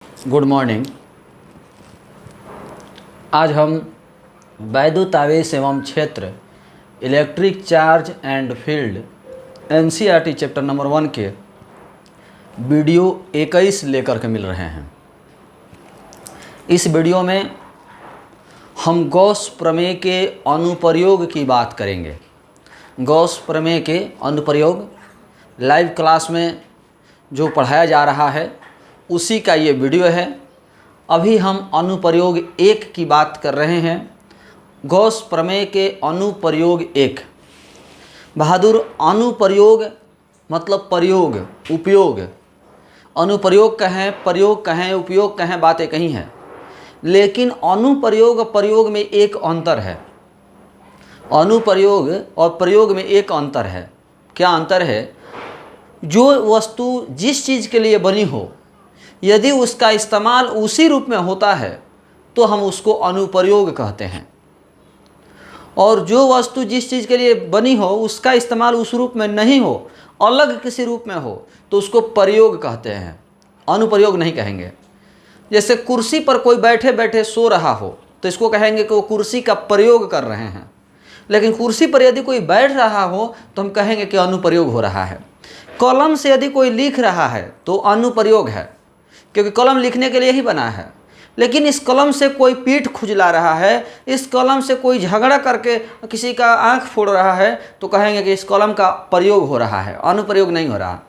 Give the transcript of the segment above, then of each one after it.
Good morning. आज हम वैद्युत आवेश एवं क्षेत्र electric charge and field NCERT chapter number 1 के वीडियो 21 लेकर के मिल रहे हैं। इस वीडियो में हम गॉस प्रमेय के अनुप्रयोग की बात करेंगे। गॉस प्रमेय के अनुप्रयोग लाइव क्लास में जो पढ़ाया जा रहा है उसी का ये वीडियो है। अभी हम अनुप्रयोग 1 की बात कर रहे हैं। गॉस प्रमेय के अनुप्रयोग 1। बहादुर, अनुप्रयोग मतलब प्रयोग, उपयोग। अनुप्रयोग कहें, प्रयोग कहें, उपयोग कहें, बातें कहीं हैं, लेकिन अनुप्रयोग प्रयोग में एक अंतर है। अनुप्रयोग और प्रयोग में एक अंतर है। क्या अंतर है? जो वस्तु जिस चीज़ के लिए बनी हो, यदि उसका इस्तेमाल उसी रूप में होता है तो हम उसको अनुप्रयोग कहते हैं, और जो वस्तु जिस चीज़ के लिए बनी हो उसका इस्तेमाल उस रूप में नहीं हो, अलग किसी रूप में हो, तो उसको प्रयोग कहते हैं, अनुप्रयोग नहीं कहेंगे। जैसे कुर्सी पर कोई बैठे बैठे सो रहा हो तो इसको कहेंगे कि वो कुर्सी का प्रयोग कर रहे हैं, लेकिन कुर्सी पर यदि कोई बैठ रहा हो तो हम कहेंगे कि अनुप्रयोग हो रहा है। कलम से यदि कोई लिख रहा है तो अनुप्रयोग है, क्योंकि कलम लिखने के लिए ही बना है। लेकिन इस कलम से कोई पीठ खुजला रहा है, इस कलम से कोई झगड़ा करके किसी का आंख फोड़ रहा है, तो कहेंगे कि इस कलम का प्रयोग हो रहा है, अनुप्रयोग नहीं हो रहा।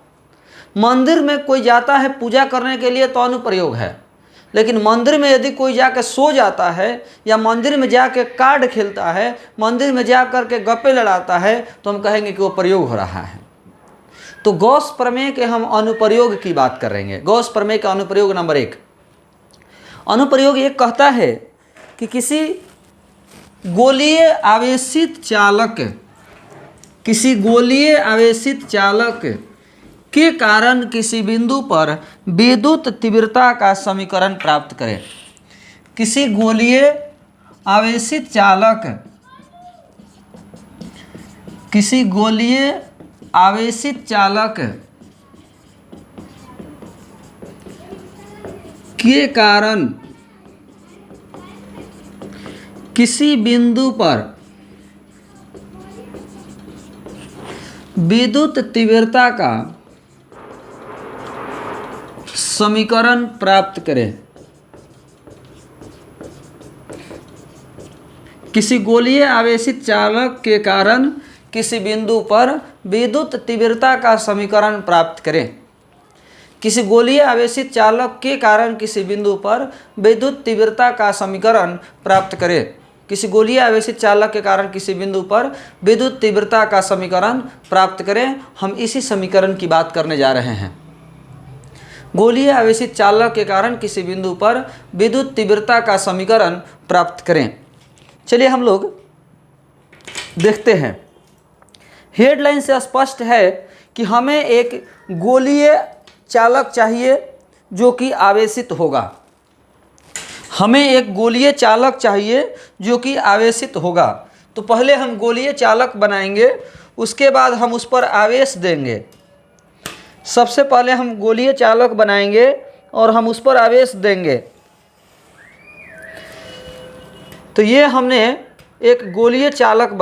मंदिर में कोई जाता है पूजा करने के लिए तो अनुप्रयोग है, लेकिन मंदिर में यदि कोई जाकर सो जाता है, या मंदिर में जाकर कार्ड खेलता है, मंदिर में जा कर के गप्पे लड़ाता है, तो हम कहेंगे कि वो प्रयोग हो रहा है। तो गॉस प्रमेय के हम अनुप्रयोग की बात करेंगे। गॉस प्रमेय का अनुप्रयोग नंबर 1। अनुप्रयोग 1 कहता है कि किसी गोलीय आवेशित चालक के कारण किसी बिंदु पर विद्युत तीव्रता का समीकरण प्राप्त करें। किसी गोलीय आवेशित चालक के कारण किसी बिंदु पर विद्युत तीव्रता का समीकरण प्राप्त करें। किसी गोलीय आवेशित चालक के कारण किसी बिंदु पर विद्युत तीव्रता का समीकरण प्राप्त करें। किसी गोलीय आवेशित चालक के कारण किसी बिंदु पर विद्युत तीव्रता का समीकरण प्राप्त करें। किसी गोलीय आवेशित चालक के कारण किसी बिंदु पर विद्युत तीव्रता का समीकरण प्राप्त करें। हम इसी समीकरण की बात करने जा रहे हैं। गोलीय आवेशित चालक के कारण किसी बिंदु पर विद्युत तीव्रता का समीकरण प्राप्त करें। चलिए हम लोग देखते हैं। हेडलाइन से स्पष्ट है कि हमें एक गोलीय चालक चाहिए जो कि आवेशित होगा। हमें एक गोलीय चालक चाहिए जो कि आवेशित होगा। तो पहले हम गोलीय चालक बनाएंगे, उसके बाद हम उस पर आवेश देंगे। सबसे पहले हम गोलीय चालक बनाएंगे और हम उस पर आवेश देंगे। तो ये हमने एक गोलीय चालक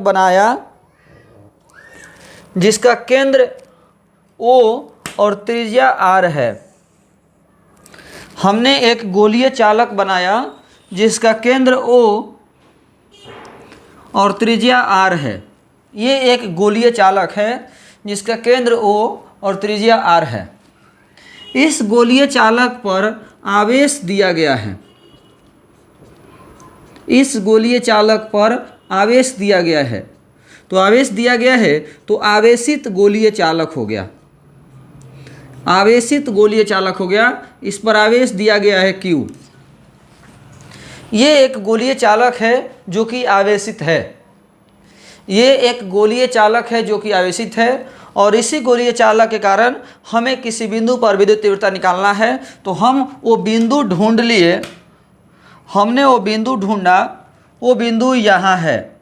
बनाया, जिसका केंद्र O और त्रिज्या R है। हमने एक गोलीय चालक बनाया जिसका केंद्र O और त्रिज्या R है। ये एक गोलीय चालक है जिसका केंद्र O और त्रिज्या R है। इस गोलीय चालक पर आवेश दिया गया है। तो आवेश दिया गया है तो आवेशित गोलीय चालक हो गया। इस पर आवेश दिया गया है Q। ये एक गोलीय चालक है जो कि आवेशित है। और इसी गोलीय चालक के कारण हमें किसी बिंदु पर विद्युत तीव्रता निकालना है। तो हम वो बिंदु ढूंढ लिए। हमने वो बिंदु ढूंढा, वो बिंदु यहाँ है।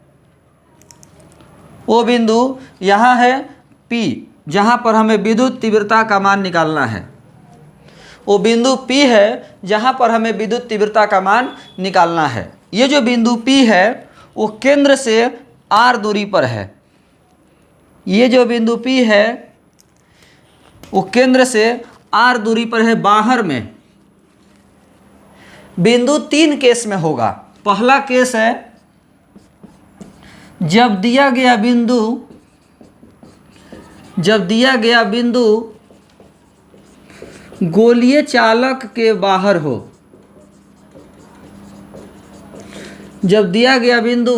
वो बिंदु यहाँ है P। जहाँ पर हमें विद्युत तीव्रता का मान निकालना है, वो बिंदु P है जहाँ पर हमें विद्युत तीव्रता का मान निकालना है। ये जो बिंदु P है वो केंद्र से r दूरी पर है। ये जो बिंदु P है वो केंद्र से r दूरी पर है बाहर में। बिंदु 3 केस में होगा। पहला केस है जब दिया गया बिंदु गोलीय चालक के बाहर हो। जब दिया गया बिंदु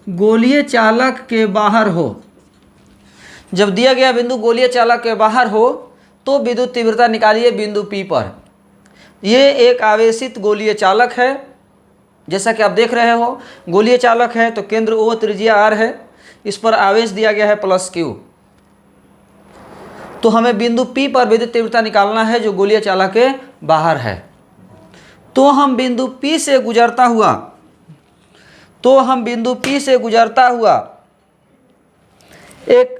गोलीय चालक के बाहर हो, जब दिया गया बिंदु गोलीय चालक के बाहर हो तो विद्युत तीव्रता निकालिए बिंदु P पर। ये एक आवेशित गोलीय चालक है, जैसा कि आप देख रहे हो। गोलीय चालक है तो केंद्र O, त्रिज्या R है, इस पर आवेश दिया गया है +Q। तो हमें बिंदु P पर विद्युत तीव्रता निकालना है जो गोलीय चालक के बाहर है। तो हम बिंदु P से गुजरता हुआ एक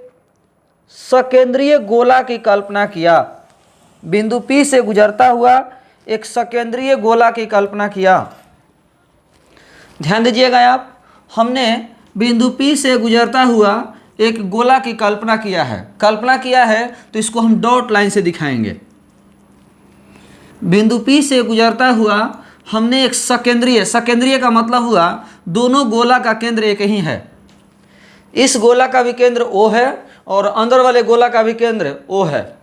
सकेंद्रीय गोला की कल्पना किया। बिंदु P से गुजरता हुआ एक सकेंद्रीय गोला की कल्पना किया। ध्यान दीजिएगा आप, हमने बिंदु P से गुजरता हुआ एक गोला की कल्पना किया है तो इसको हम डॉट लाइन से दिखाएंगे। बिंदु P से गुजरता हुआ हमने एक सकेंद्रीय का मतलब हुआ दोनों गोला का केंद्र एक ही है। इस गोला का भी केंद्र O है और अंदर वाले गोला का भी केंद्र O है।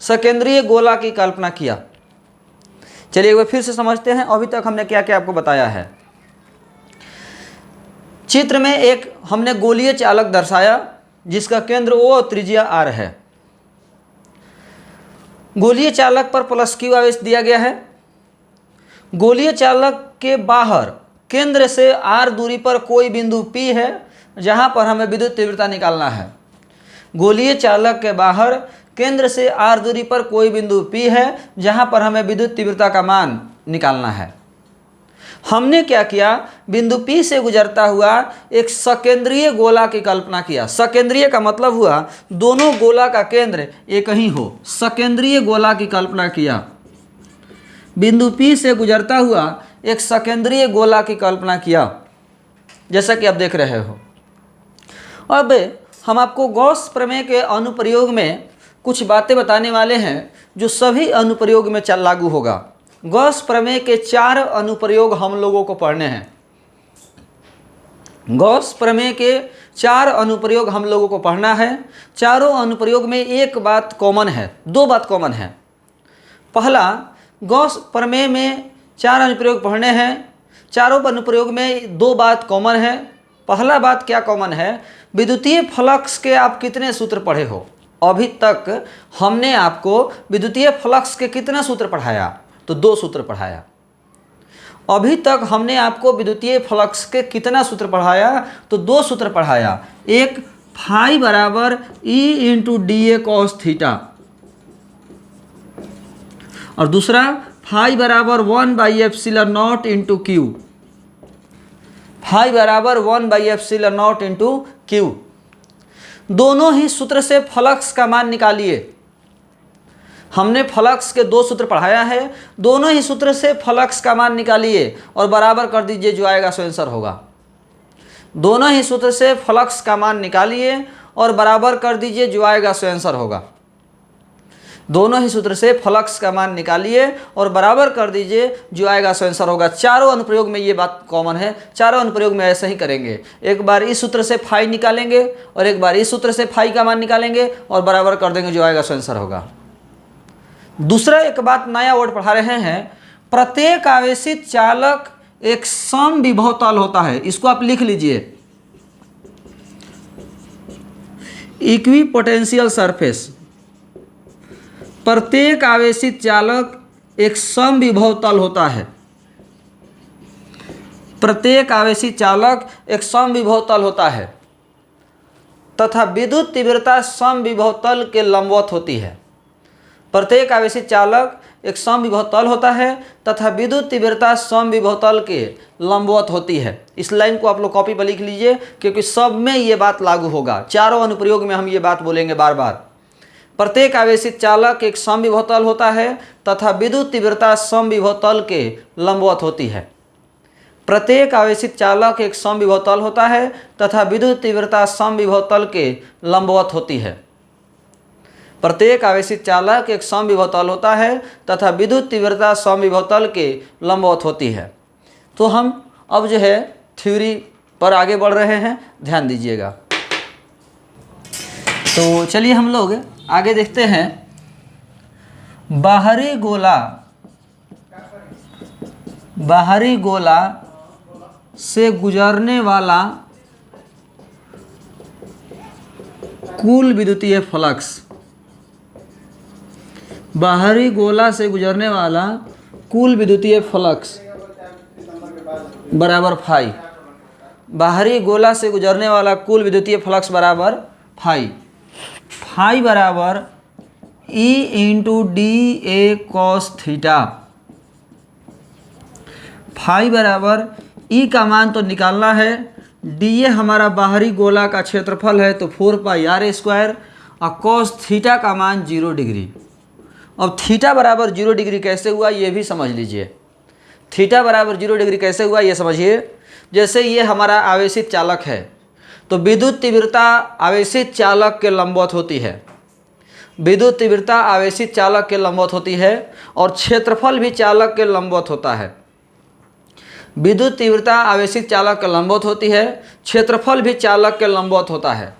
सकेंद्रीय गोला की कल्पना किया। चलिए एक बार फिर से समझते हैं अभी तक हमने क्या क्या आपको बताया है। चित्र में एक हमने गोलीय चालक दर्शाया जिसका केंद्र O और त्रिज्या R है। गोलीय चालक पर +Q आवेश दिया गया है। गोलीय चालक के बाहर केंद्र से R दूरी पर कोई बिंदु P है जहां पर हमें विद्युत तीव्रता निकालना है। गोलीय चालक के बाहर केंद्र से R दूरी पर कोई बिंदु P है जहां पर हमें विद्युत तीव्रता का मान निकालना है। हमने क्या किया, बिंदु P से गुजरता हुआ एक सकेंद्रीय गोला की कल्पना किया। सकेंद्रीय का मतलब हुआ दोनों गोला का केंद्र एक ही हो। सकेंद्रीय गोला की कल्पना किया। बिंदु P से गुजरता हुआ एक सकेंद्रीय गोला की कल्पना किया, जैसा कि आप देख रहे हो। अब हम आपको गॉस प्रमेय के अनुप्रयोग में कुछ बातें बताने वाले हैं जो सभी अनुप्रयोग में लागू होगा। गॉस प्रमेय के 4 अनुप्रयोग हम लोगों को पढ़ने हैं। गॉस प्रमेय के 4 अनुप्रयोग हम लोगों को पढ़ना है। चारों अनुप्रयोग में एक बात कॉमन है, 2 बात कॉमन है। पहला, गॉस प्रमेय में 4 अनुप्रयोग पढ़ने हैं। चारों अनुप्रयोग में 2 बात कॉमन है। पहला बात क्या कॉमन है, विद्युतीय फ्लक्स के आप कितने सूत्र पढ़े हो। अभी तक हमने आपको विद्युतीय फ्लक्स के कितने सूत्र पढ़ाया, तो 2 सूत्र पढ़ाया। अभी तक हमने आपको विद्युतीय फ्लक्स के कितना सूत्र पढ़ाया, तो 2 सूत्र पढ़ाया। एक फाई बराबर E × dA cos थीटा और दूसरा फाई बराबर 1/ε0 × Q। फाई बराबर 1/ε0 × Q। दोनों ही सूत्र से फ्लक्स का मान निकालिए। हमने फ्लक्स के 2 सूत्र पढ़ाया है, दोनों ही सूत्र से फ्लक्स का मान निकालिए और बराबर कर दीजिए, जो आएगा सो आंसर होगा। दोनों ही सूत्र से फ्लक्स का मान निकालिए और बराबर कर दीजिए, जो आएगा सो आंसर होगा। दोनों ही सूत्र से फ्लक्स का मान निकालिए और बराबर कर दीजिए, जो आएगा सो आंसर होगा। चारों अनुप्रयोग में ये बात कॉमन है। चारों अनुप्रयोग में ऐसा ही करेंगे। एक बार इस सूत्र से फाई निकालेंगे और एक बार इस सूत्र से फाई का मान निकालेंगे और बराबर कर देंगे, जो आएगा सो आंसर होगा। दूसरा एक बात नया वर्ड पढ़ा रहे हैं, प्रत्येक आवेशित चालक एक समविभव तल होता है। इसको आप लिख लीजिए, इक्विपोटेंशियल सरफेस। प्रत्येक आवेशित चालक एक समविभव तल होता है। प्रत्येक आवेशित चालक एक समविभव तल होता है तथा विद्युत तीव्रता समविभव तल के लंबवत होती है। प्रत्येक आवेशित चालक एक समविभव तल होता है तथा विद्युत तीव्रता समविभव तल के लंबवत होती है। इस लाइन को आप लोग कॉपी पर लिख लीजिए, क्योंकि सब में ये बात लागू होगा। चारों अनुप्रयोग में हम ये बात बोलेंगे बार बार। प्रत्येक आवेशित चालक एक समविभव तल होता है तथा विद्युत तीव्रता समविभव तल के लंबवत होती है। प्रत्येक आवेशित चालक एक समविभव तल होता है तथा विद्युत तीव्रता समविभव तल के लंबवत होती है। प्रत्येक आवेशित चालक एक समविभव तल होता है तथा विद्युत तीव्रता समविभव तल के लंबवत होती है। तो हम अब जो है थ्योरी पर आगे बढ़ रहे हैं, ध्यान दीजिएगा। तो चलिए हम लोग आगे देखते हैं। बाहरी गोला से गुजरने वाला कुल विद्युतीय फ्लक्स, बाहरी गोला से गुजरने वाला कुल विद्युतीय फ्लक्स बराबर फाई। बाहरी गोला से गुजरने वाला कुल विद्युतीय फ्लक्स बराबर फाई। फाई बराबर E into D A cos theta. Phi बराबर E का मान तो निकालना है, डी ए हमारा बाहरी गोला का क्षेत्रफल है तो 4 पाई आर स्क्वायर, और कॉस थीटा का मान 0 डिग्री। अब थीटा बराबर 0 डिग्री कैसे हुआ ये भी समझ लीजिए। थीटा बराबर 0 डिग्री कैसे हुआ ये समझिए। जैसे ये हमारा आवेशित चालक है तो विद्युत तीव्रता आवेशित चालक के लंबवत होती है। विद्युत तीव्रता आवेशित चालक के लंबवत होती है और क्षेत्रफल भी चालक के लंबवत होता है। विद्युत तीव्रता आवेशित चालक के लंबवत होती है, क्षेत्रफल भी चालक के लंबवत होता है।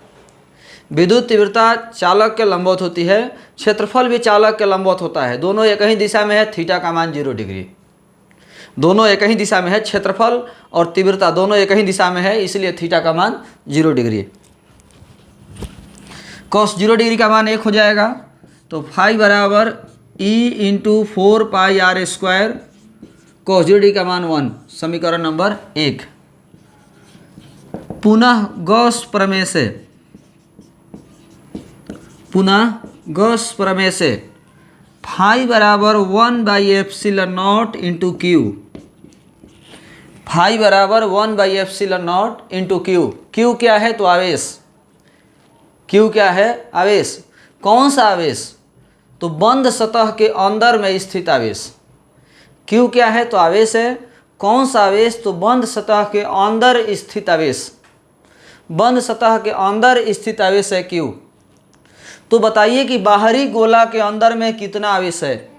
विद्युत तीव्रता चालक के लंबवत होती है, क्षेत्रफल भी चालक के लंबवत होता है। दोनों एक ही दिशा में है, थीटा का मान 0 डिग्री। दोनों एक ही दिशा में है, क्षेत्रफल और तीव्रता दोनों एक ही दिशा में है, इसलिए थीटा का मान 0 डिग्री। कॉस 0 डिग्री का मान 1 हो जाएगा। तो फाई बराबर E into 4 pi R square, cos 0 degree का मान 1, समीकरण नंबर 1। पुनः गॉस प्रमेय से फाई बराबर 1 by epsilon naught into Q. Phi बराबर 1 by epsilon naught into Q. Q क्या है तो आवेश। क्यू क्या है आवेश। कौन सा आवेश तो बंद सतह के अंदर में स्थित आवेश। क्यू क्या है तो आवेश है। कौन सा आवेश तो बंद सतह के अंदर स्थित आवेश। बंद सतह के अंदर स्थित आवेश है क्यू। तो बताइए कि बाहरी गोला के अंदर में कितना आवेश है।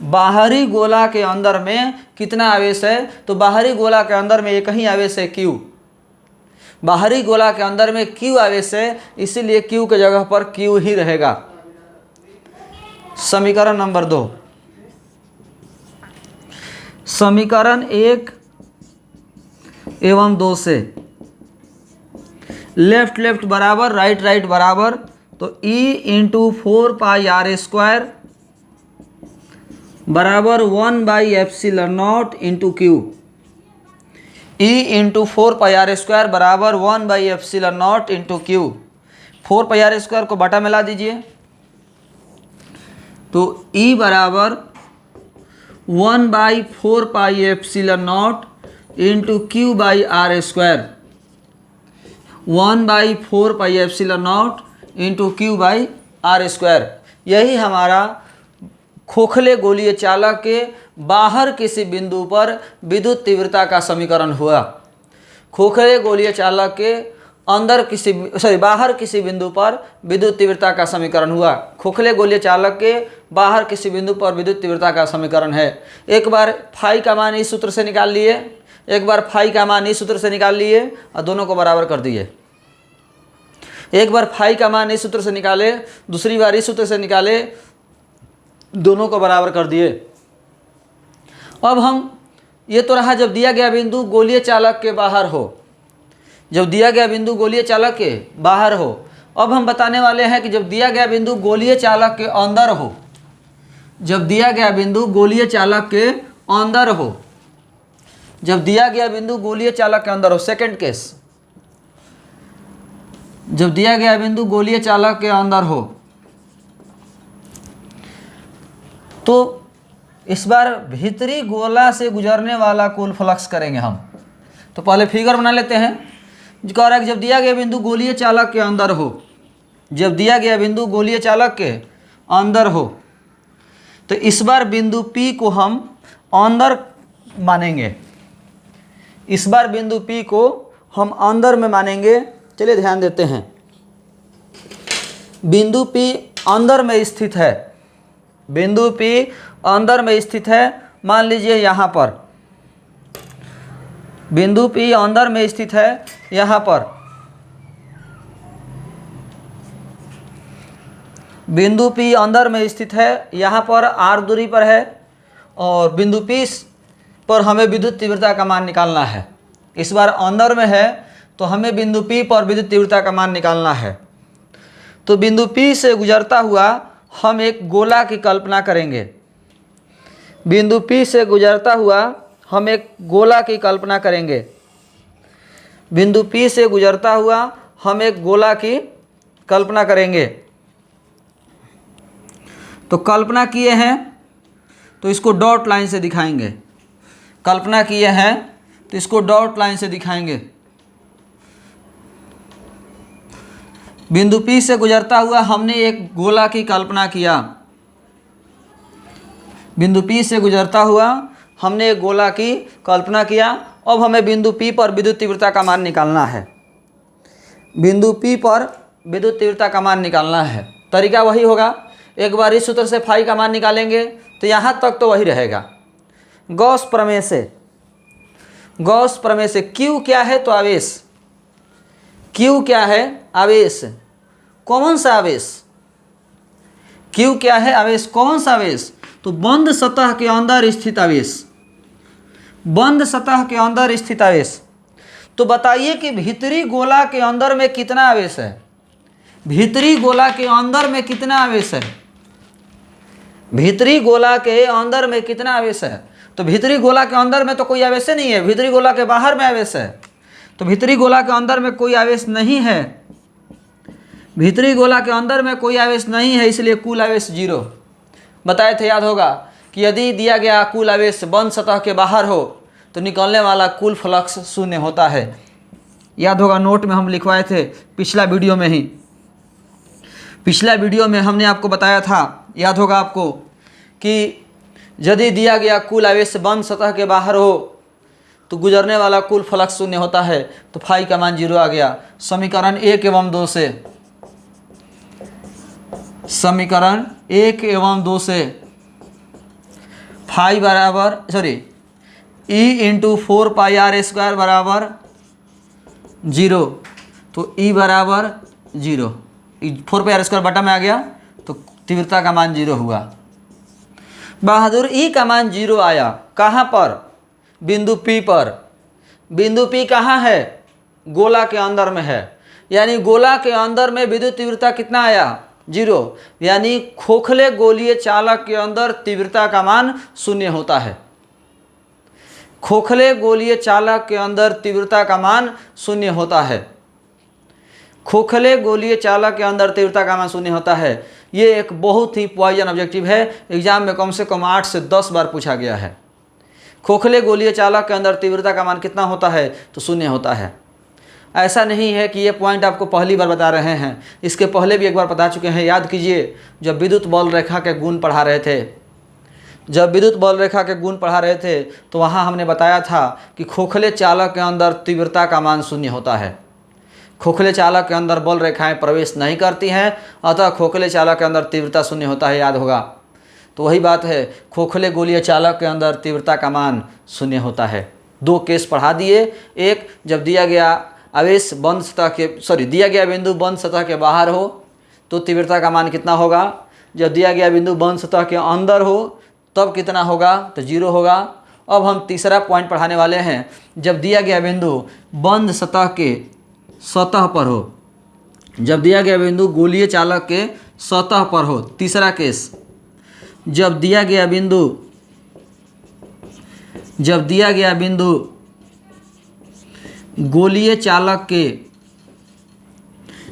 बाहरी गोला के अंदर में कितना आवेश है तो बाहरी गोला के अंदर में एक ही आवेश है क्यू। बाहरी गोला के अंदर में क्यू आवेश है, इसीलिए क्यू के जगह पर क्यू ही रहेगा। समीकरण नंबर 2। समीकरण 1 एवं 2 से लेफ्ट लेफ्ट बराबर राइट राइट बराबर, तो E into 4 pi R square बराबर 1 by epsilon naught into Q. E into 4 pi R square बराबर 1 by epsilon naught into Q. 4 pi R square को बटा मिला दीजिए, तो E बराबर 1 by 4 pi epsilon naught into Q by R square. 1 by 4 pi epsilon naught into Q by R square. यही हमारा खोखले गोलीय चालक के बाहर किसी बिंदु पर विद्युत तीव्रता का समीकरण हुआ। खोखले गोलीय चालक के बाहर किसी बिंदु पर विद्युत तीव्रता का समीकरण हुआ। खोखले गोलीय चालक के बाहर किसी बिंदु पर विद्युत तीव्रता का समीकरण है। एक बार फाई का मान इस सूत्र से निकाल लिए, एक बार फाई का मान इस सूत्र से निकाल लिए और दोनों को बराबर कर दिए। एक बार फाई का मान इस सूत्र से निकाले, दूसरी बार इस सूत्र से निकाले, दोनों को बराबर कर दिए। अब हम ये तो रहा जब दिया गया बिंदु गोलीय चालक के बाहर हो, जब दिया गया बिंदु गोलीय चालक के बाहर हो। अब हम बताने वाले हैं कि जब दिया गया बिंदु गोलीय चालक के अंदर हो, जब दिया गया बिंदु गोलीय चालक के अंदर हो, जब दिया गया बिंदु गोलीय चालक के अंदर हो, सेकंड केस, जब दिया गया बिंदु गोलीय चालक के अंदर हो, तो इस बार भीतरी गोला से गुजरने वाला कुल फ्लक्स करेंगे हम। तो पहले फिगर बना लेते हैं। जो कह रहा है कि जब दिया गया बिंदु गोलीय चालक के अंदर हो, जब दिया गया बिंदु गोलीय चालक के अंदर हो तो इस बार बिंदु P को हम अंदर मानेंगे, इस बार बिंदु P को हम अंदर में मानेंगे। चलिए ध्यान देते हैं, बिंदु P अंदर में स्थित है, बिंदु P अंदर में स्थित है। मान लीजिए यहाँ पर बिंदु P अंदर में स्थित है, यहाँ पर बिंदु P अंदर में स्थित है, यहाँ पर r दूरी पर है और बिंदु P पर हमें विद्युत तीव्रता का मान निकालना है। इस बार अंदर में है तो हमें बिंदु P पर विद्युत तीव्रता का मान निकालना है। तो बिंदु P से गुजरता हुआ हम एक गोला की कल्पना करेंगे, बिंदु P से गुजरता हुआ हम एक गोला की कल्पना करेंगे, बिंदु P से गुजरता हुआ हम एक गोला की कल्पना करेंगे। तो कल्पना किए हैं तो इसको डॉट लाइन से दिखाएंगे, कल्पना किए हैं तो इसको डॉट लाइन से दिखाएंगे। बिंदु P से गुजरता हुआ हमने एक गोला की कल्पना किया, बिंदु P से गुजरता हुआ हमने एक गोला की कल्पना किया। अब हमें बिंदु P पर विद्युत तीव्रता का मान निकालना है, बिंदु P पर विद्युत तीव्रता का मान निकालना है। तरीका वही होगा, एक बार इस सूत्र से फाई का मान निकालेंगे तो यहाँ तक तो वही रहेगा। गॉस प्रमेय से, गॉस प्रमेय से Q क्या है तो आवेश, Q क्या है आवेश, कौन सा आवेश, Q क्या है आवेश, कौन सा आवेश, तो बंद सतह के अंदर स्थित आवेश, बंद सतह के अंदर स्थित आवेश। तो बताइए कि भीतरी गोला के अंदर में कितना आवेश है, भीतरी गोला के अंदर में कितना आवेश है, भीतरी गोला के अंदर में कितना आवेश है। तो भीतरी गोला के अंदर में तो कोई आवेश नहीं है, भीतरी गोला के बाहर में आवेश है। तो भीतरी गोला के अंदर में कोई आवेश नहीं है, भीतरी गोला के अंदर में कोई आवेश नहीं है, इसलिए कुल आवेश 0। बताए थे, याद होगा कि यदि दिया गया कुल आवेश बंद सतह के बाहर हो तो निकलने वाला कुल फ्लक्स 0 होता है। याद होगा नोट में हम लिखवाए थे पिछला वीडियो में ही, पिछला वीडियो में हमने आपको बताया था, याद होगा आपको, कि यदि दिया गया कुल आवेश बंद सतह के बाहर हो तो गुजरने वाला कुल फ्लक्स 0 होता है। तो फाई का मान 0 आ गया। समीकरण 1 एवं 2 से, समीकरण 1 एवं 2 से फाई बराबर E इंटू 4πr² बराबर 0। तो E बराबर 0, 4πr² बटा में आ गया तो तीव्रता का मान 0 हुआ। बहादुर E का मान 0 आया, कहाँ पर, बिंदु P पर। बिंदु P कहाँ है, गोला के अंदर में है, यानी गोला के अंदर में विद्युत तीव्रता कितना आया, 0, यानी खोखले गोलीय चालक के अंदर तीव्रता का मान 0 होता है। खोखले गोलीय चालक के अंदर तीव्रता का मान 0 होता है, खोखले गोलीय चालक के अंदर तीव्रता का मान 0 होता है। ये एक बहुत ही पॉइजन ऑब्जेक्टिव है, एग्जाम में कम से कम 8 से 10 बार पूछा गया है। खोखले गोलीय चालक के अंदर तीव्रता का मान कितना होता है तो 0 होता है। ऐसा नहीं है कि ये पॉइंट आपको पहली बार बता रहे हैं, इसके पहले भी एक बार बता चुके हैं। याद कीजिए, जब विद्युत बल रेखा के गुण पढ़ा रहे थे, जब विद्युत बल रेखा के गुण पढ़ा रहे थे तो वहाँ हमने बताया था कि खोखले चालक के अंदर तीव्रता का मान 0 होता है। खोखले चालक के अंदर बल रेखाएं प्रवेश नहीं करती हैं, अतः खोखले चालक के अंदर तीव्रता 0 होता है, याद होगा। तो वही बात है, खोखले गोलीय चालक के अंदर तीव्रता का मान 0 होता है। 2 केस पढ़ा दिए, एक जब दिया गया आवेश बंद सतह के दिया गया बिंदु बंद सतह के बाहर हो तो तीव्रता का मान कितना होगा, जब दिया गया बिंदु बंद सतह के अंदर हो तब कितना होगा तो 0 होगा। अब हम तीसरा पॉइंट पढ़ाने वाले हैं, जब दिया गया बिंदु बंद सतह के सतह पर हो, जब दिया गया बिंदु गोलीय चालक के सतह पर हो। तीसरा केस, जब दिया गया बिंदु गोलीय चालक के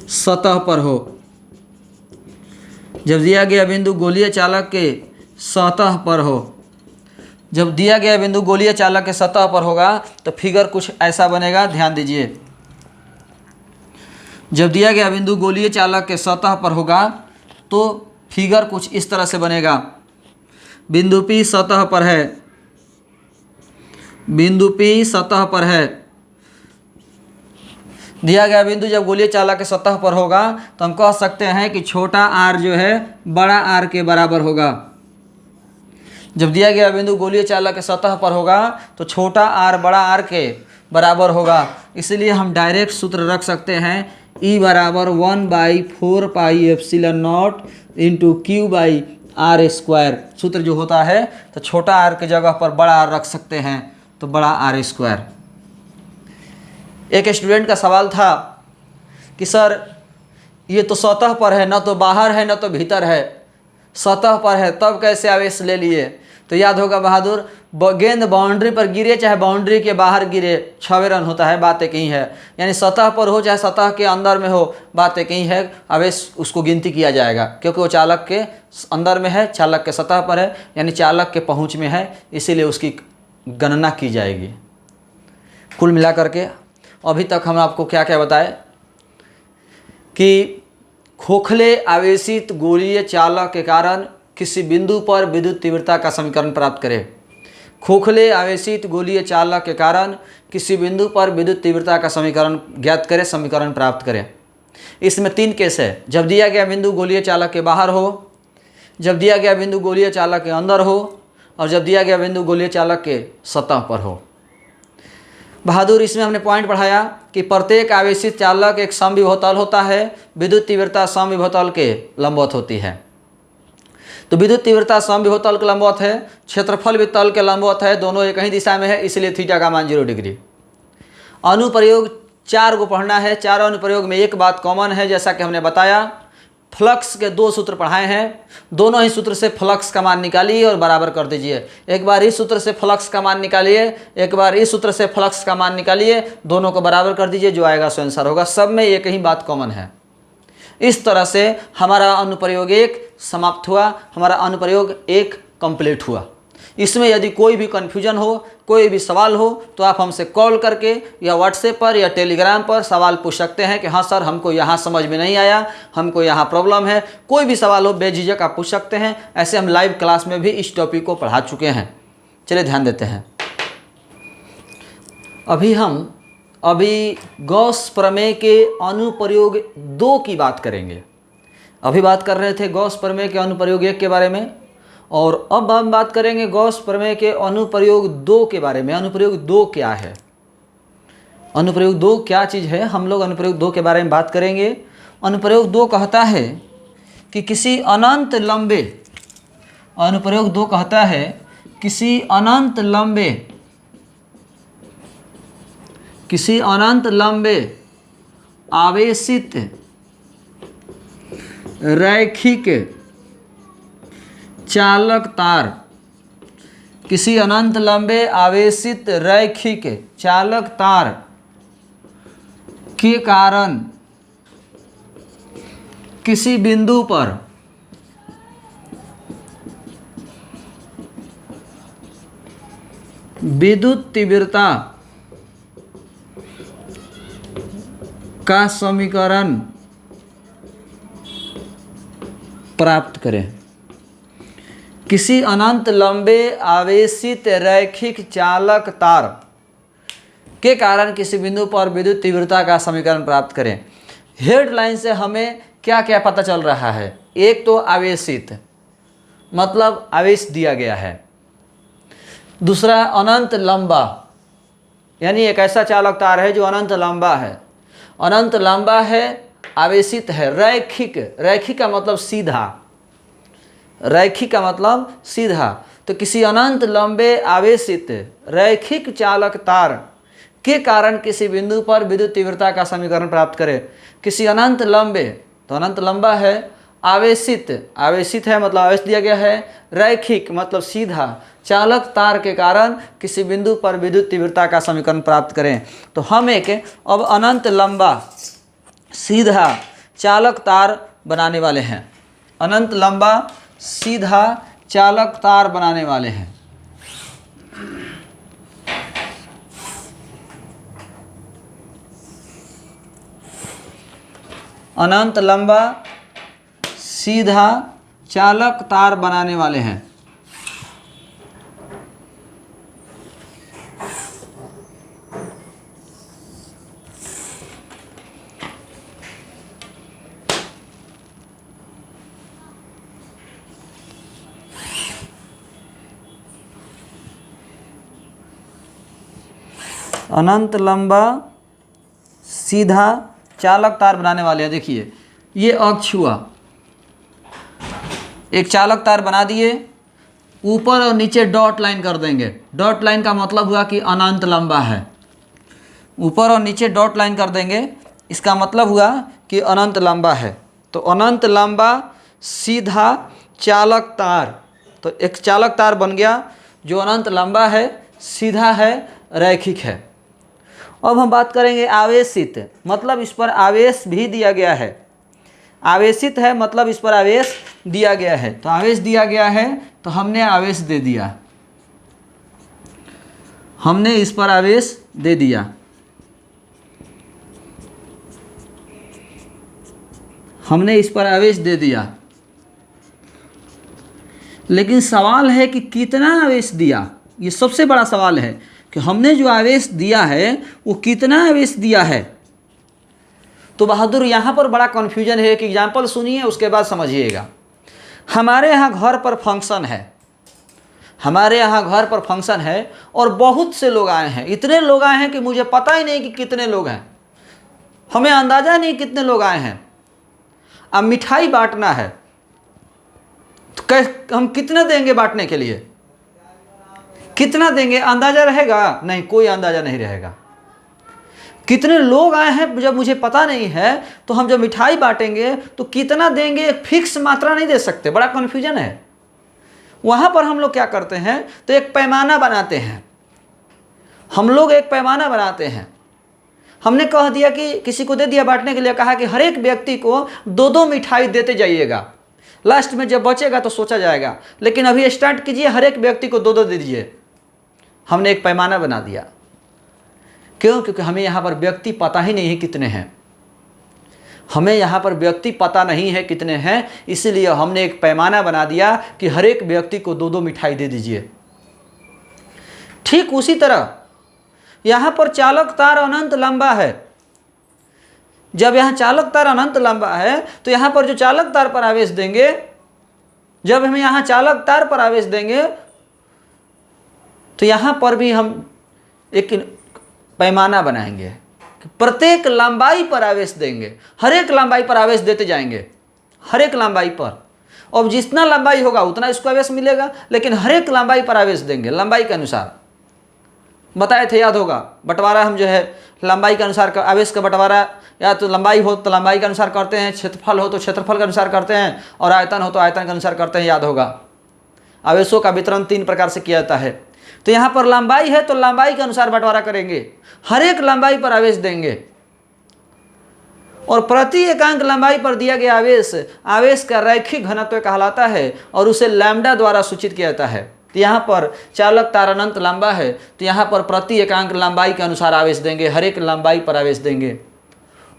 सतह पर हो, जब दिया गया बिंदु गोलीय चालक के सतह पर हो, जब दिया गया बिंदु गोलीय चालक के सतह पर होगा तो फिगर कुछ ऐसा बनेगा, ध्यान दीजिए। जब दिया गया बिंदु गोलीय चालक के सतह पर होगा तो फिगर कुछ इस तरह से बनेगा। बिंदु P सतह पर है, बिंदु P सतह पर है। दिया गया बिंदु जब गोलीय चालक के सतह पर होगा तो हम कह सकते हैं कि छोटा r जो है बड़ा r के बराबर होगा। जब दिया गया बिंदु गोलीय चालक के सतह पर होगा तो छोटा r बड़ा r के बराबर होगा। इसलिए हम डायरेक्ट सूत्र रख सकते हैं E बराबर 1/4 pi epsilon naught into Q by R square. सूत्र जो होता है तो छोटा r की जगह पर बड़ा r रख सकते हैं, तो बड़ा r स्क्वायर। एक स्टूडेंट का सवाल था कि सर ये तो सतह पर है, ना तो बाहर है ना तो भीतर है, सतह पर है तब कैसे आवेश ले लिए? तो याद होगा बहादुर, गेंद बाउंड्री पर गिरे चाहे बाउंड्री के बाहर गिरे 6 रन होता है, बात एक ही है। यानी सतह पर हो चाहे सतह के अंदर में हो, बात एक ही है, आवेश उसको गिनती किया जाएगा क्योंकि वो चालक के अंदर में है, चालक के सतह पर है, यानी चालक के पहुंच में है, इसीलिए उसकी गणना की जाएगी। कुल मिलाकर के अभी तक हम आपको क्या क्या बताए कि खोखले आवेशित गोलीय चालक के कारण किसी बिंदु पर विद्युत तीव्रता का समीकरण प्राप्त करें। खोखले आवेशित गोलीय चालक के कारण किसी बिंदु पर विद्युत तीव्रता का समीकरण ज्ञात करें, समीकरण प्राप्त करें। इसमें 3 केस है, जब दिया गया बिंदु गोलीय चालक के बाहर हो, जब दिया गया बिंदु गोलीय चालक के अंदर हो, और जब दिया गया बिंदु गोलीय चालक के सतह पर हो। बहादुर, इसमें हमने पॉइंट पढ़ाया कि प्रत्येक आवेशित चालक एक समविभव तल होता है, विद्युत तीव्रता समविभव तल के लंबवत होती है। तो विद्युत तीव्रता समविभव तल के लंबवत है, क्षेत्रफल भी तल के लंबवत है, दोनों एक ही दिशा में है, इसलिए थीटा का मान 0 डिग्री। अनुप्रयोग 4 को पढ़ना है। 4 अनुप्रयोग में एक बात कॉमन है, जैसा कि हमने बताया फ्लक्स के 2 सूत्र पढ़ाए हैं, दोनों ही सूत्र से फ्लक्स का मान निकालिए और बराबर कर दीजिए। एक बार इस सूत्र से फ्लक्स का मान निकालिए, एक बार इस सूत्र से फ्लक्स का मान निकालिए, दोनों को बराबर कर दीजिए, जो आएगा सो आंसर होगा। सब में एक ही बात कॉमन है। इस तरह से हमारा अनुप्रयोग 1 समाप्त हुआ, हमारा अनुप्रयोग 1 कंप्लीट हुआ। इसमें यदि कोई भी कन्फ्यूजन हो, कोई भी सवाल हो, तो आप हमसे कॉल करके या व्हाट्सएप पर या टेलीग्राम पर सवाल पूछ सकते हैं कि हाँ सर हमको यहाँ समझ में नहीं आया, हमको यहाँ प्रॉब्लम है। कोई भी सवाल हो बेझिझक आप पूछ सकते हैं। ऐसे हम लाइव क्लास में भी इस टॉपिक को पढ़ा चुके हैं। चलिए ध्यान देते हैं। अभी गॉस प्रमेय के अनुप्रयोग 2 की बात करेंगे। अभी बात कर रहे थे गॉस प्रमेय के अनुप्रयोग 1 के बारे में, और अब हम बात करेंगे गॉस प्रमेय के अनुप्रयोग 2 के बारे में। अनुप्रयोग 2 क्या है, अनुप्रयोग 2 क्या चीज़ है, हम लोग अनुप्रयोग 2 के बारे में बात करेंगे। अनुप्रयोग 2 कहता है कि किसी अनंत लंबे, अनुप्रयोग 2 कहता है किसी अनंत लंबे आवेशित रैखिक चालक तार, किसी अनंत लंबे आवेशित रैखिक चालक तार के कारण किसी बिंदु पर विद्युत तीव्रता का समीकरण प्राप्त करें। किसी अनंत लंबे आवेशित रैखिक चालक तार के कारण किसी बिंदु पर विद्युत तीव्रता का समीकरण प्राप्त करें। हेडलाइन से हमें क्या क्या पता चल रहा है? एक तो आवेशित मतलब आवेश दिया गया है, दूसरा अनंत लंबा, यानी एक ऐसा चालक तार है जो अनंत लंबा है, अनंत लंबा है, आवेशित है, रैखिक, रैखिक का मतलब सीधा, रैखिक का मतलब सीधा। तो किसी अनंत लंबे आवेशित रैखिक चालक तार के कारण किसी बिंदु पर विद्युत तीव्रता का समीकरण प्राप्त करें। किसी अनंत लंबे, तो अनंत लंबा है, आवेशित, आवेशित है मतलब आवेश दिया गया है, रैखिक मतलब सीधा चालक तार के कारण किसी बिंदु पर विद्युत तीव्रता का समीकरण प्राप्त करें। तो हम एक अब अनंत लंबा सीधा चालक तार बनाने वाले हैं, अनंत लंबा सीधा चालक तार बनाने वाले हैं। अनंत लंबा सीधा चालक तार बनाने वाले हैं। अनंत लंबा सीधा चालक तार बनाने वाले हैं। देखिए ये अक्ष हुआ, एक चालक तार बना दिए, ऊपर और नीचे डॉट लाइन कर देंगे। डॉट लाइन का मतलब हुआ कि अनंत लंबा है। ऊपर और नीचे डॉट लाइन कर देंगे, इसका मतलब हुआ कि अनंत लंबा है। तो अनंत लंबा सीधा चालक तार, तो एक चालक तार बन गया जो अनंत लंबा है, सीधा है, रैखिक है। अब हम बात करेंगे आवेशित, मतलब इस पर आवेश भी दिया गया है। आवेशित है मतलब इस पर आवेश दिया गया है। तो आवेश दिया गया है तो हमने आवेश दे दिया, हमने इस पर आवेश दे दिया। हमने इस पर आवेश दे दिया, लेकिन सवाल है कि कितना आवेश दिया। ये सबसे बड़ा सवाल है कि हमने जो आवेश दिया है वो कितना आवेश दिया है। तो बहादुर यहाँ पर बड़ा कन्फ्यूजन है कि एग्जाम्पल सुनिए उसके बाद समझिएगा। हमारे यहाँ घर पर फंक्शन है, हमारे यहाँ घर पर फंक्शन है और बहुत से लोग आए हैं। इतने लोग आए हैं कि मुझे पता ही नहीं कि कितने लोग हैं, हमें अंदाज़ा नहीं कितने लोग आए हैं। अब मिठाई बांटना है तो हम कितना देंगे बांटने के लिए, कितना देंगे अंदाज़ा रहेगा? नहीं, कोई अंदाज़ा नहीं रहेगा। कितने लोग आए हैं जब मुझे पता नहीं है, तो हम जब मिठाई बांटेंगे तो कितना देंगे एक फिक्स मात्रा नहीं दे सकते। बड़ा कन्फ्यूजन है। वहाँ पर हम लोग क्या करते हैं, तो एक पैमाना बनाते हैं। हम लोग एक पैमाना बनाते हैं। हमने कह दिया कि किसी को दे दिया बांटने के लिए, कहा कि हर एक व्यक्ति को 2-2 मिठाई देते जाइएगा, लास्ट में जब बचेगा तो सोचा जाएगा, लेकिन अभी स्टार्ट कीजिए, हर एक व्यक्ति को 2-2 दे दीजिए। हमने एक पैमाना बना दिया। क्यों? क्योंकि हमें यहाँ पर व्यक्ति पता ही नहीं है कितने हैं। हमें यहाँ पर व्यक्ति पता नहीं है कितने हैं, इसीलिए हमने एक पैमाना बना दिया कि हर एक व्यक्ति को 2-2 मिठाई दे दीजिए। ठीक उसी तरह यहाँ पर चालक तार अनंत लंबा है। जब यहाँ चालक तार अनंत लंबा है तो यहाँ पर जो चालक तार पर आवेश देंगे, जब हम यहाँ चालक तार पर आवेश देंगे तो यहाँ पर भी हम एक पैमाना बनाएंगे, प्रत्येक लंबाई पर आवेश देंगे। हर एक लंबाई पर आवेश देते जाएंगे, हर एक लंबाई पर। अब जितना लंबाई होगा उतना इसको आवेश मिलेगा, लेकिन हर एक लंबाई पर आवेश देंगे, लंबाई के अनुसार। बताए थे, याद होगा, बंटवारा हम जो है लंबाई के अनुसार का, आवेश का बंटवारा या तो लंबाई हो तो लंबाई के अनुसार करते हैं, क्षेत्रफल हो तो क्षेत्रफल के अनुसार करते हैं, और आयतन हो तो आयतन के अनुसार करते हैं। याद होगा, आवेशों का वितरण 3 प्रकार से किया जाता है। तो यहाँ पर लंबाई है तो लंबाई के अनुसार बंटवारा करेंगे, हर एक लंबाई पर आवेश देंगे, और प्रति एकांक लंबाई पर दिया गया आवेश, आवेश का रैखिक घनत्व कहलाता है और उसे लैम्डा द्वारा सूचित किया जाता है। तो यहाँ पर चालक तार अनंत लंबा है तो यहाँ पर प्रति एकांक लंबाई के अनुसार आवेश देंगे, हर एक लंबाई पर आवेश देंगे,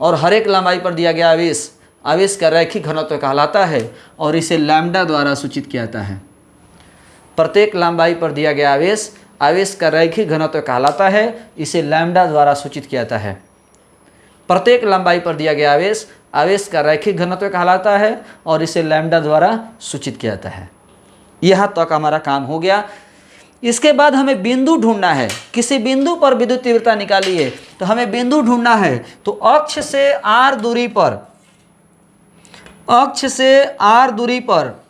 और हर एक लंबाई पर दिया गया आवेश, आवेश का रैखिक घनत्व कहलाता है और इसे लैम्डा द्वारा सूचित किया जाता है। प्रत्येक लंबाई पर दिया गया आवेश, आवेश का रैखिक घनत्व कहलाता है, इसे लैम्डा द्वारा सूचित किया जाता है। प्रत्येक लंबाई पर दिया गया आवेश, आवेश का रैखिक घनत्व कहलाता है और इसे लैम्डा द्वारा सूचित किया जाता है। यहाँ तक हमारा काम हो गया। इसके बाद हमें बिंदु ढूंढना है। किसी बिंदु पर विद्युत तीव्रता निकाली है तो हमें बिंदु ढूंढना है। तो अक्ष से r दूरी पर, अक्ष से r दूरी पर,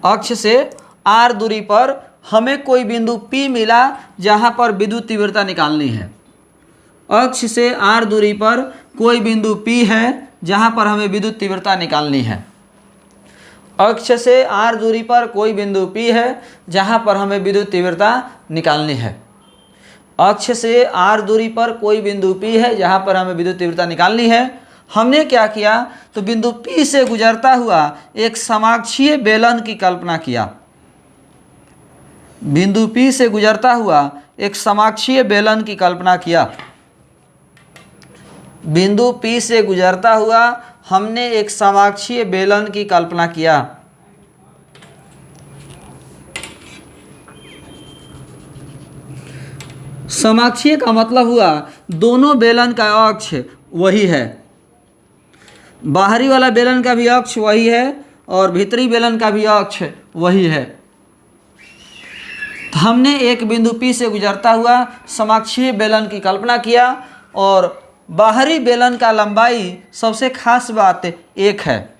अक्ष से r दूरी पर हमें कोई बिंदु P मिला जहां पर विद्युत तीव्रता निकालनी है। अक्ष से r दूरी पर कोई बिंदु P है जहां पर हमें विद्युत तीव्रता निकालनी है। अक्ष से r दूरी पर कोई बिंदु P है जहां पर हमें विद्युत तीव्रता निकालनी है। अक्ष से r दूरी पर कोई बिंदु P है जहां पर हमें विद्युत तीव्रता निकालनी है। हमने क्या किया, तो बिंदु P से गुजरता हुआ एक समाक्षीय बेलन की कल्पना किया। बिंदु P से गुजरता हुआ एक समाक्षीय बेलन की कल्पना किया। बिंदु P से गुजरता हुआ हमने एक समाक्षीय बेलन की कल्पना किया। समाक्षीय का मतलब हुआ दोनों बेलन का अक्ष वही है, बाहरी वाला बेलन का भी अक्ष वही है और भीतरी बेलन का भी अक्ष वही है। तो हमने एक बिंदु P से गुजरता हुआ समाक्षीय बेलन की कल्पना किया और बाहरी बेलन का लंबाई, सबसे खास बात एक है,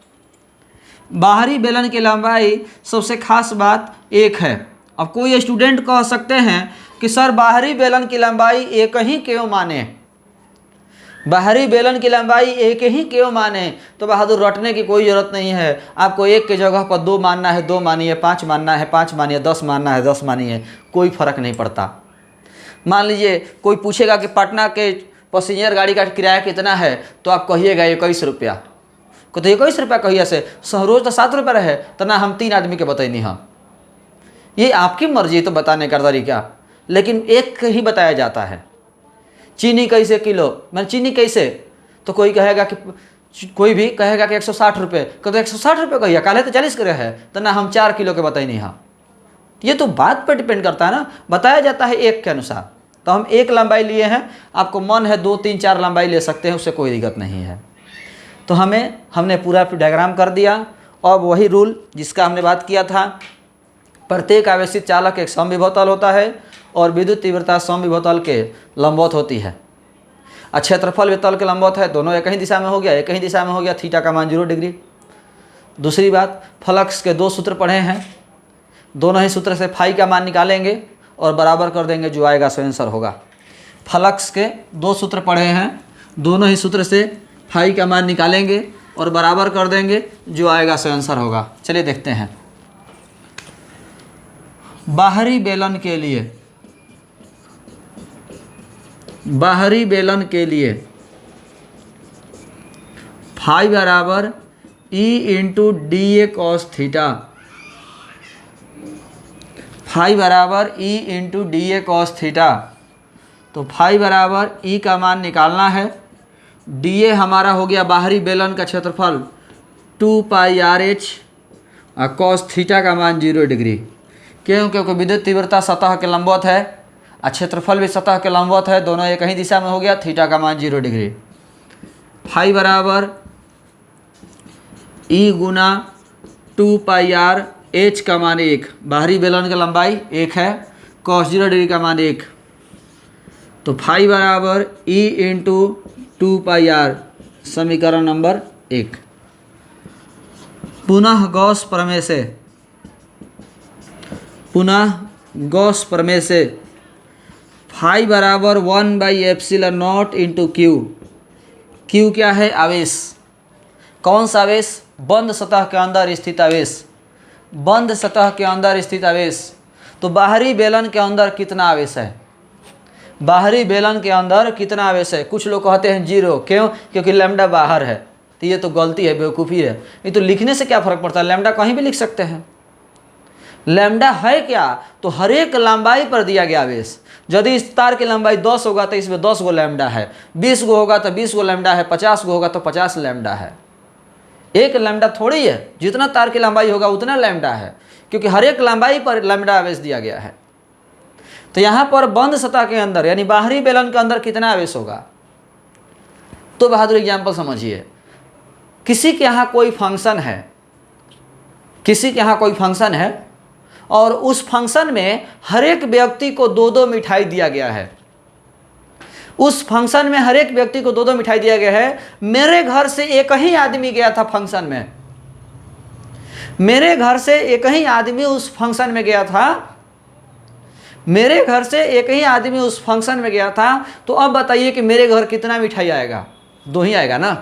बाहरी बेलन की लंबाई सबसे खास बात एक है। अब कोई स्टूडेंट कह सकते हैं कि सर बाहरी बेलन की लंबाई एक ही क्यों माने, बाहरी बेलन की लंबाई एक ही क्यों माने। तो बहादुर रटने की कोई ज़रूरत नहीं है। आपको एक के जगह पर 2 मानना है 2 मानिए, 5 मानना है 5 मानिए, 10 मानना है 10 मानिए, कोई फ़र्क नहीं पड़ता। मान लीजिए कोई पूछेगा कि पटना के पैसेंजर गाड़ी का किराया कितना है, तो आप कहिएगा 21 रुपया। को तो 21 रुपया कहिए से रोज़ तो 7 रुपया रहे, तो ना हम 3 आदमी के बताइनी हम, ये आपकी मर्जी तो बताने का तरीका, लेकिन एक ही बताया जाता है। चीनी कैसे किलो, मतलब चीनी कैसे, तो कोई कहेगा कि कोई भी कहेगा कि 160 रुपये, तो 160 रुपये कहिए, काले तो 40 करे है, तो ना हम 4 किलो के बताई नहीं हाँ। ये तो बात पर डिपेंड करता है ना, बताया जाता है एक के अनुसार। तो हम एक लंबाई लिए हैं, आपको मन है 2, 3, 4 लंबाई ले सकते हैं, उससे कोई दिक्कत नहीं है। तो हमने पूरा डायग्राम कर दिया। अब वही रूल जिसका हमने बात किया था, प्रत्येक आवेशित चालक एक समविभव तल होता है और विद्युत तीव्रता समविभव तल के लंबवत होती है। क्षेत्रफल व तल के लंबवत है, दोनों एक ही दिशा में हो गया, एक ही दिशा में हो गया, थीटा का मान 0 डिग्री। दूसरी बात, फ्लक्स के 2 सूत्र पढ़े हैं, दोनों ही सूत्र से फाई का मान निकालेंगे और बराबर कर देंगे, जो आएगा सो आंसर होगा। फ्लक्स के 2 सूत्र पढ़े हैं, दोनों ही सूत्र से फाई का मान निकालेंगे और बराबर कर देंगे, जो आएगा सो आंसर होगा। चलिए देखते हैं। बाहरी बेलन के लिए, बाहरी बेलन के लिए फाई बराबर E into D A cos theta, phi बराबर E into D A cos theta. तो फाई बराबर E का मान निकालना है, डी ए हमारा हो गया बाहरी बेलन का क्षेत्रफल 2 पाई आर एच और कॉस थीटा का मान 0 डिग्री। क्यों? क्योंकि विद्युत तीव्रता सतह के लंबवत है और क्षेत्रफल भी सतह के लंबवत है, दोनों एक ही दिशा में हो गया, थीटा का मान 0 डिग्री। फाई बराबर E गुना 2 पाई आर एच का मान 1, बाहरी बेलन की लंबाई 1 है, कॉस 0 डिग्री का मान 1। तो फाई बराबर E इंटू 2 पाई आर, समीकरण नंबर 1। पुनः गॉस प्रमेय से, पुनः गॉस प्रमेय से फाई बराबर 1/ε0 इंटू क्यू। क्यू क्या है? आवेश। कौन सा आवेश? बंद सतह के अंदर स्थित आवेश, बंद सतह के अंदर स्थित आवेश। तो बाहरी बेलन के अंदर कितना आवेश है? बाहरी बेलन के अंदर कितना आवेश है? कुछ लोग कहते हैं 0। क्यों? क्योंकि लैम्डा बाहर है। तो ये तो गलती है, बेवकूफ़ी है। ये तो लिखने से क्या फ़र्क पड़ता है, लैम्डा कहीं भी लिख सकते हैं। लैम्डा है क्या? तो हर एक लंबाई पर दिया गया आवेश। यदि इस तार की लंबाई 10 होगा तो इसमें 10 गो लैम्डा है, 20 गो होगा तो 20 गो लैम्डा है, 50 गो होगा तो 50 लैम्डा है। एक लैम्डा थोड़ी है, जितना तार की लंबाई होगा उतना लैम्डा है, क्योंकि हर एक लंबाई पर लैम्डा आवेश दिया गया है। तो यहाँ पर बंद सतह के अंदर यानी बाहरी बेलन के अंदर कितना आवेश होगा? तो बहादुर एग्जाम्पल समझिए, किसी के यहाँ कोई फंक्शन है, किसी के यहाँ कोई फंक्शन है और उस फंक्शन में हर एक व्यक्ति को 2-2 मिठाई दिया गया है। उस फंक्शन में हर एक व्यक्ति को 2-2 मिठाई दिया गया है। मेरे घर से एक ही आदमी गया था फंक्शन में, मेरे घर से एक ही आदमी उस फंक्शन में गया था, मेरे घर से एक ही आदमी उस फंक्शन में गया था। तो अब बताइए कि मेरे घर कितना मिठाई आएगा? 2 ही आएगा ना,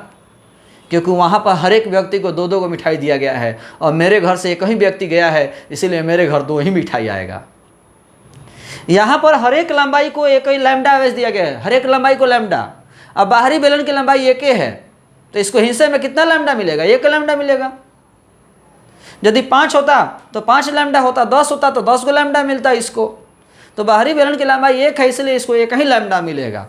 क्योंकि वहाँ पर हर एक व्यक्ति को 2-2 को मिठाई दिया गया है और मेरे घर से एक ही व्यक्ति गया है, इसीलिए मेरे घर 2 ही मिठाई आएगा। यहाँ पर हर एक लंबाई को एक ही लैम्डा आवेश दिया गया है, हर एक लंबाई को लैम्डा। अब बाहरी बेलन की लंबाई 1 है, तो इसको हिस्से में कितना लैम्डा मिलेगा? 1 लैम्डा मिलेगा। यदि 5 होता तो 5 लैम्डा होता, 10 होता तो 10 को लैम्डा मिलता इसको। तो बाहरी बेलन की लंबाई 1 है, इसलिए इसको 1 ही लैम्डा मिलेगा।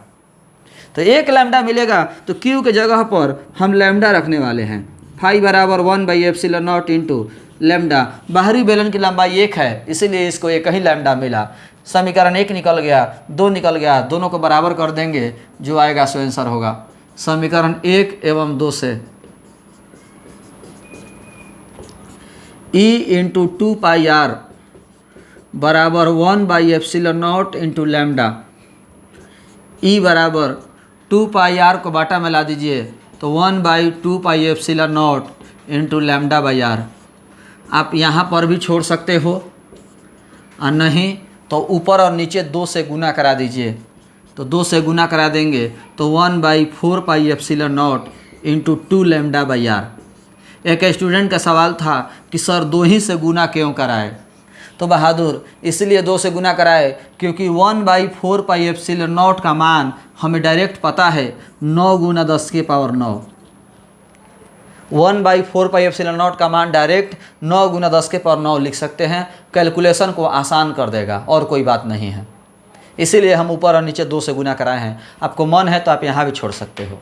तो 1 लैम्डा मिलेगा, तो क्यू के जगह पर हम लैम्डा रखने वाले हैं। फाई बराबर 1/ε0 इंटू लैम्डा। बाहरी बेलन की लंबाई 1 है, इसीलिए इसको एक ही लैम्डा मिला। समीकरण 1 निकल गया, 2 निकल गया, दोनों को बराबर कर देंगे, जो आएगा सो आंसर होगा। समीकरण 1 एवं 2 से E इंटू 2πr बराबर 1/ε0 इंटू लैम्डा। E बराबर 2πr को बाटा में ला दीजिए, तो 1/2πε0 इंटू लैम्डा/r। आप यहाँ पर भी छोड़ सकते हो, और नहीं तो ऊपर और नीचे 2 से गुना करा दीजिए। तो 2 से गुना करा देंगे तो 1/4πε0 इंटू 2 लैम्डा/r। एक स्टूडेंट का सवाल था कि सर 2 ही से गुना क्यों कराए? तो बहादुर इसलिए 2 से गुना कराए क्योंकि 1/4πε0 का मान हमें डायरेक्ट पता है, 9 गुना 10 की पावर 9। 1/4πε0 का मान डायरेक्ट 9 गुना 10 के पावर 9 लिख सकते हैं। कैलकुलेशन को आसान कर देगा, और कोई बात नहीं है। इसीलिए हम ऊपर और नीचे 2 से गुना कराए हैं। आपको मन है तो आप यहाँ भी छोड़ सकते हो।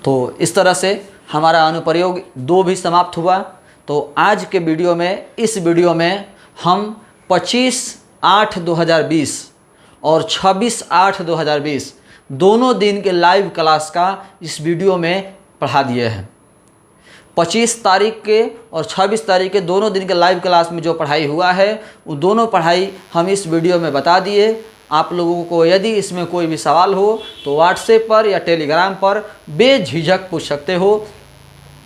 तो इस तरह से हमारा अनुप्रयोग 2 भी समाप्त हुआ। तो आज के वीडियो में, इस वीडियो में हम 25/8/2020 और 26/8/2020 दोनों दिन के लाइव क्लास का इस वीडियो में पढ़ा दिए हैं। 25 तारीख के और 26 तारीख के दोनों दिन के लाइव क्लास में जो पढ़ाई हुआ है, वो दोनों पढ़ाई हम इस वीडियो में बता दिए। आप लोगों को यदि इसमें कोई भी सवाल हो तो व्हाट्सएप पर या टेलीग्राम पर बेझिझक पूछ सकते हो,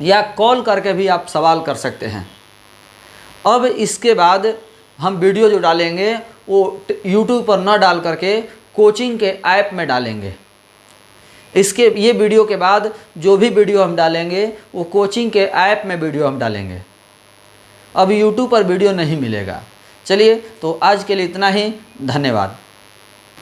या कॉल करके भी आप सवाल कर सकते हैं। अब इसके बाद हम वीडियो जो डालेंगे वो यूट्यूब पर न डाल करके कोचिंग के ऐप में डालेंगे। ये वीडियो के बाद जो भी वीडियो हम डालेंगे वो कोचिंग के ऐप में वीडियो हम डालेंगे। अब यूट्यूब पर वीडियो नहीं मिलेगा। चलिए, तो आज के लिए इतना ही। धन्यवाद।